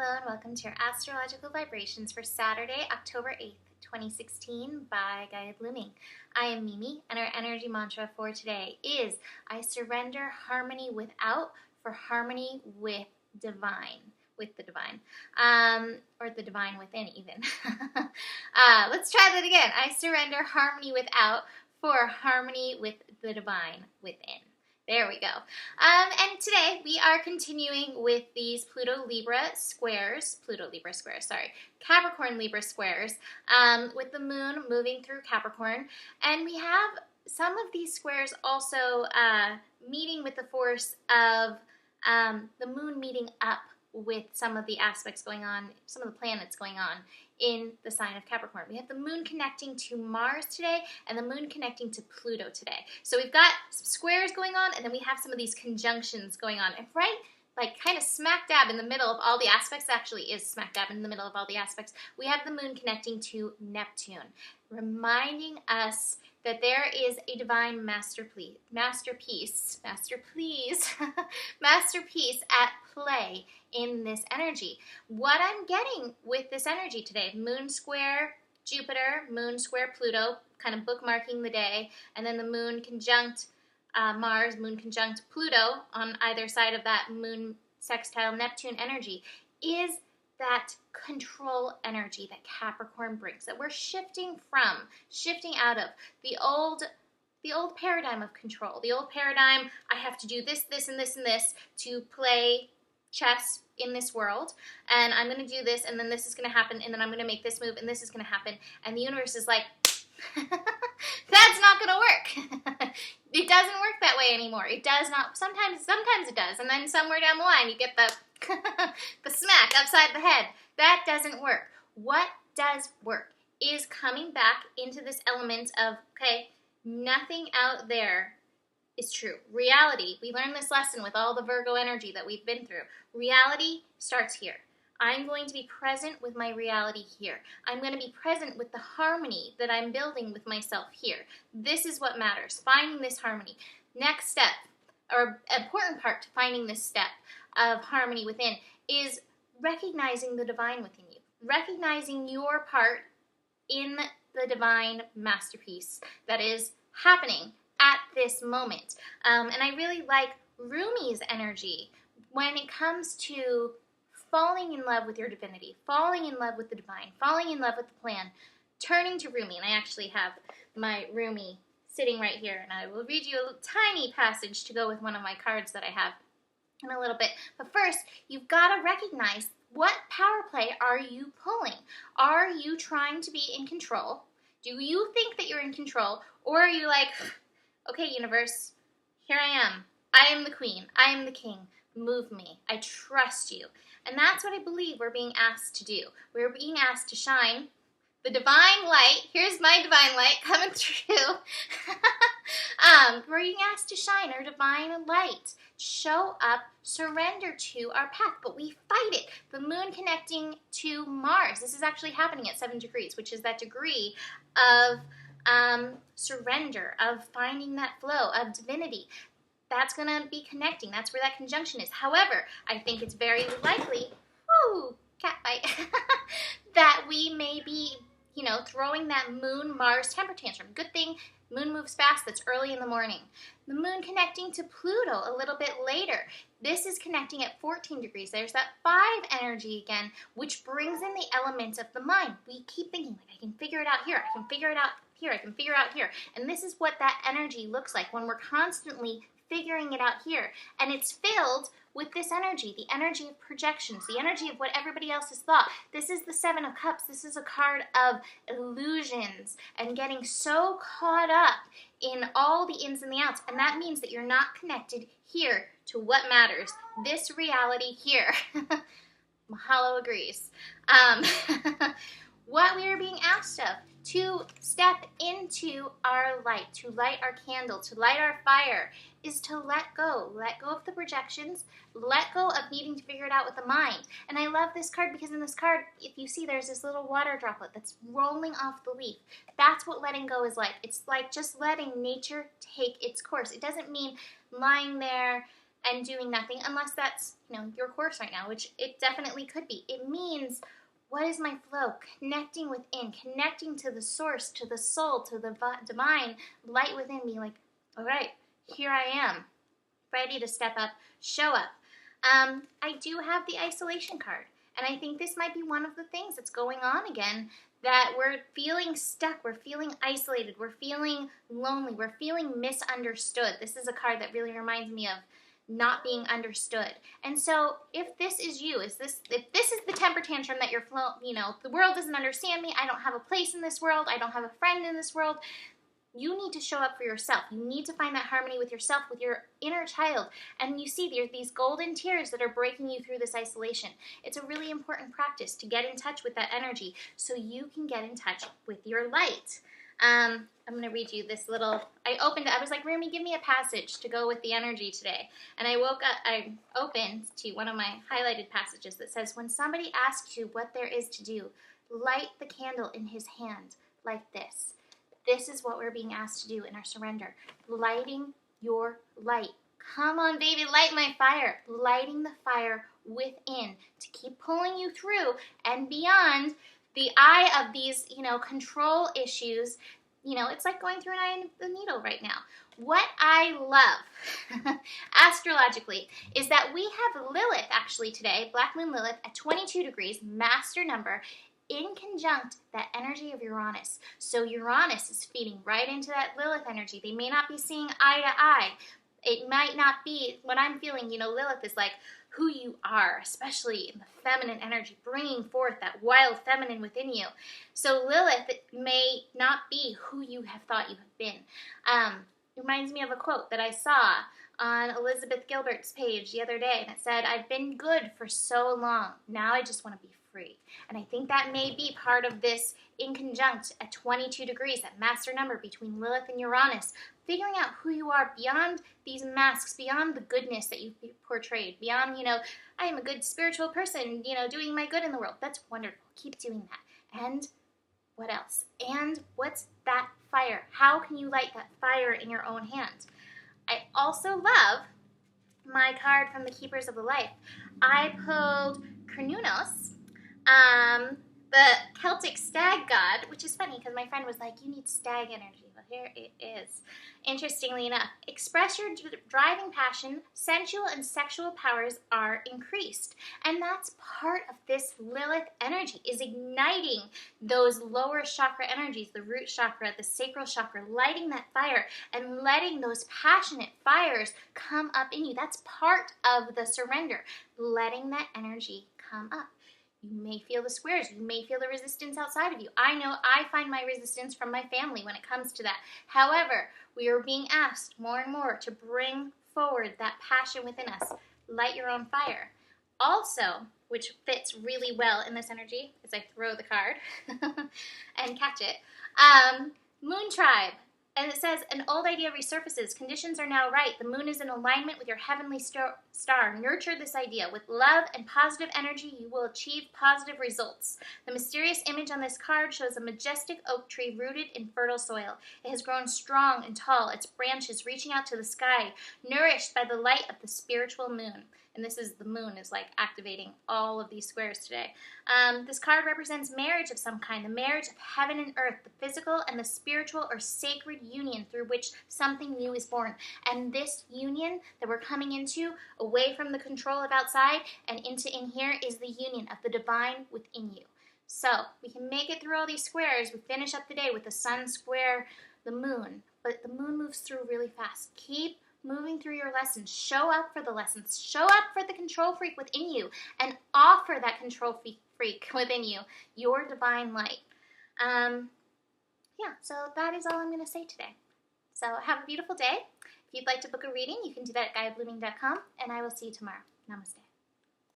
Hello and welcome to your astrological vibrations for Saturday, October 8th, 2016 by Gaia Blooming. I am Mimi and our energy mantra for today is I surrender harmony without for harmony with the divine, or the divine within even. Let's try that again. I surrender harmony without for harmony with the divine within. There we go. And today we are continuing with these Capricorn-Libra squares, with the moon moving through Capricorn. And we have some of these squares also meeting with the force of the moon meeting up with some of the aspects going on, some of the planets going on in the sign of Capricorn. We have the moon connecting to Mars today and the moon connecting to Pluto today. So we've got some squares going on and then we have some of these conjunctions going on. And right, like kind of smack dab in the middle of all the aspects, actually is smack dab in the middle of all the aspects, we have the moon connecting to Neptune, reminding us that there is a divine masterpiece at play in this energy. What I'm getting with this energy today, moon square Jupiter, moon square Pluto, kind of bookmarking the day, and then the moon conjunct Mars, moon conjunct Pluto on either side of that moon sextile Neptune energy, is that control energy that Capricorn brings, that we're shifting out of the old paradigm of control, the old paradigm, I have to do this, this, and this, and this to play chess in this world, and I'm going to do this, and then this is going to happen, and then I'm going to make this move, and this is going to happen, and the universe is like, that's not going to work. It doesn't work that way anymore. It does not. Sometimes it does, and then somewhere down the line you get the the smack upside the head. That doesn't work. What does work is coming back into this element of, okay, nothing out there is true. Reality, we learned this lesson with all the Virgo energy that we've been through. Reality starts here. I'm going to be present with my reality here. I'm going to be present with the harmony that I'm building with myself here. This is what matters, finding this harmony. Next step, or important part to finding this step of harmony within, is recognizing the divine within you. Recognizing your part in the divine masterpiece that is happening at this moment. And I really like Rumi's energy when it comes to falling in love with your divinity, falling in love with the divine, falling in love with the plan, turning to Rumi. And I actually have my Rumi sitting right here, and I will read you a tiny passage to go with one of my cards that I have in a little bit. But first, you've got to recognize, what power play are you pulling? Are you trying to be in control? Do you think that you're in control? Or are you like, okay, universe, here I am. I am the queen. I am the king. Move me. I trust you. And that's what I believe we're being asked to do. We're being asked to shine the divine light. Here's my divine light coming through. We're being asked to shine our divine light. Show up, surrender to our path, but we fight it. The moon connecting to Mars. This is actually happening at 7 degrees, which is that degree of surrender, of finding that flow, of divinity. That's going to be connecting. That's where that conjunction is. However, I think it's very likely, cat bite, that we may be, throwing that moon-Mars temper tantrum. Good thing moon moves fast. That's early in the morning. The moon connecting to Pluto a little bit later. This is connecting at 14 degrees. There's that 5 energy again, which brings in the element of the mind. We keep thinking, like, I can figure it out here. I can figure it out here. I can figure it out here. And this is what that energy looks like when we're constantly figuring it out here. And it's filled with this energy, the energy of projections, the energy of what everybody else has thought. This is the 7 of Cups. This is a card of illusions and getting so caught up in all the ins and the outs. And that means that you're not connected here to what matters. This reality here. Mahalo agrees. What we are being asked of, to step into our light, to light our candle, to light our fire, is to let go of the projections, let go of needing to figure it out with the mind. And I love this card because in this card, if you see, there's this little water droplet that's rolling off the leaf. That's what letting go is like. It's like just letting nature take its course. It doesn't mean lying there and doing nothing, unless that's, your course right now, which it definitely could be. It means, what is my flow? Connecting within, connecting to the source, to the soul, to the divine light within me. Like, all right, here I am, ready to step up, show up. I do have the isolation card, and I think this might be one of the things that's going on again, that we're feeling stuck, we're feeling isolated, we're feeling lonely, we're feeling misunderstood. This is a card that really reminds me of not being understood. And so if this is you, if this is the temper tantrum that you're, the world doesn't understand me, I don't have a place in this world, I don't have a friend in this world, you need to show up for yourself. You need to find that harmony with yourself, with your inner child. And you see there's these golden tears that are breaking you through this isolation. It's a really important practice to get in touch with that energy so you can get in touch with your light. I'm going to read you this little, I was like, Rumi, give me a passage to go with the energy today. And I opened to one of my highlighted passages that says, when somebody asks you what there is to do, light the candle in his hand like this. This is what we're being asked to do in our surrender. Lighting your light. Come on, baby, light my fire. Lighting the fire within to keep pulling you through and beyond the eye of these, control issues. It's like going through an eye of the needle right now. What I love, astrologically, is that we have Lilith, actually, today, Black Moon Lilith, at 22 degrees, master number, in conjunct that energy of Uranus. So Uranus is feeding right into that Lilith energy. They may not be seeing eye to eye. It might not be what I'm feeling. Lilith is like who you are, especially in the feminine energy, bringing forth that wild feminine within you. So Lilith may not be who you have thought you have been. It reminds me of a quote that I saw on Elizabeth Gilbert's page the other day, and it said, I've been good for so long. Now I just want to be free. And I think that may be part of this in conjunct at 22 degrees, that master number between Lilith and Uranus, figuring out who you are beyond these masks, beyond the goodness that you've portrayed, beyond, I am a good spiritual person, doing my good in the world. That's wonderful. Keep doing that. And what else? And what's that fire? How can you light that fire in your own hand? I also love my card from the Keepers of the Life. I pulled Cernunnos, the Celtic stag god, which is funny because my friend was like, you need stag energy. Well, here it is. Interestingly enough, express your driving passion, sensual and sexual powers are increased. And that's part of this Lilith energy, is igniting those lower chakra energies, the root chakra, the sacral chakra, lighting that fire and letting those passionate fires come up in you. That's part of the surrender, letting that energy come up. You may feel the squares. You may feel the resistance outside of you. I know I find my resistance from my family when it comes to that. However, we are being asked more and more to bring forward that passion within us. Light your own fire. Also, which fits really well in this energy, as I throw the card and catch it, Moon Tribe. And it says, an old idea resurfaces. Conditions are now right. The moon is in alignment with your heavenly star. Nurture this idea. With love and positive energy, you will achieve positive results. The mysterious image on this card shows a majestic oak tree rooted in fertile soil. It has grown strong and tall, its branches reaching out to the sky, nourished by the light of the spiritual moon. And this is the moon is like activating all of these squares today. This card represents marriage of some kind, the marriage of heaven and earth, the physical and the spiritual or sacred union through which something new is born. And this union that we're coming into, away from the control of outside and into in here, is the union of the divine within you. So we can make it through all these squares. We finish up the day with the sun square the moon, but the moon moves through really fast. Keep moving through your lessons. Show up for the lessons. Show up for the control freak within you and offer that control freak within you your divine light. So that is all I'm going to say today. So have a beautiful day. If you'd like to book a reading, you can do that at GaiaBlooming.com, and I will see you tomorrow. Namaste.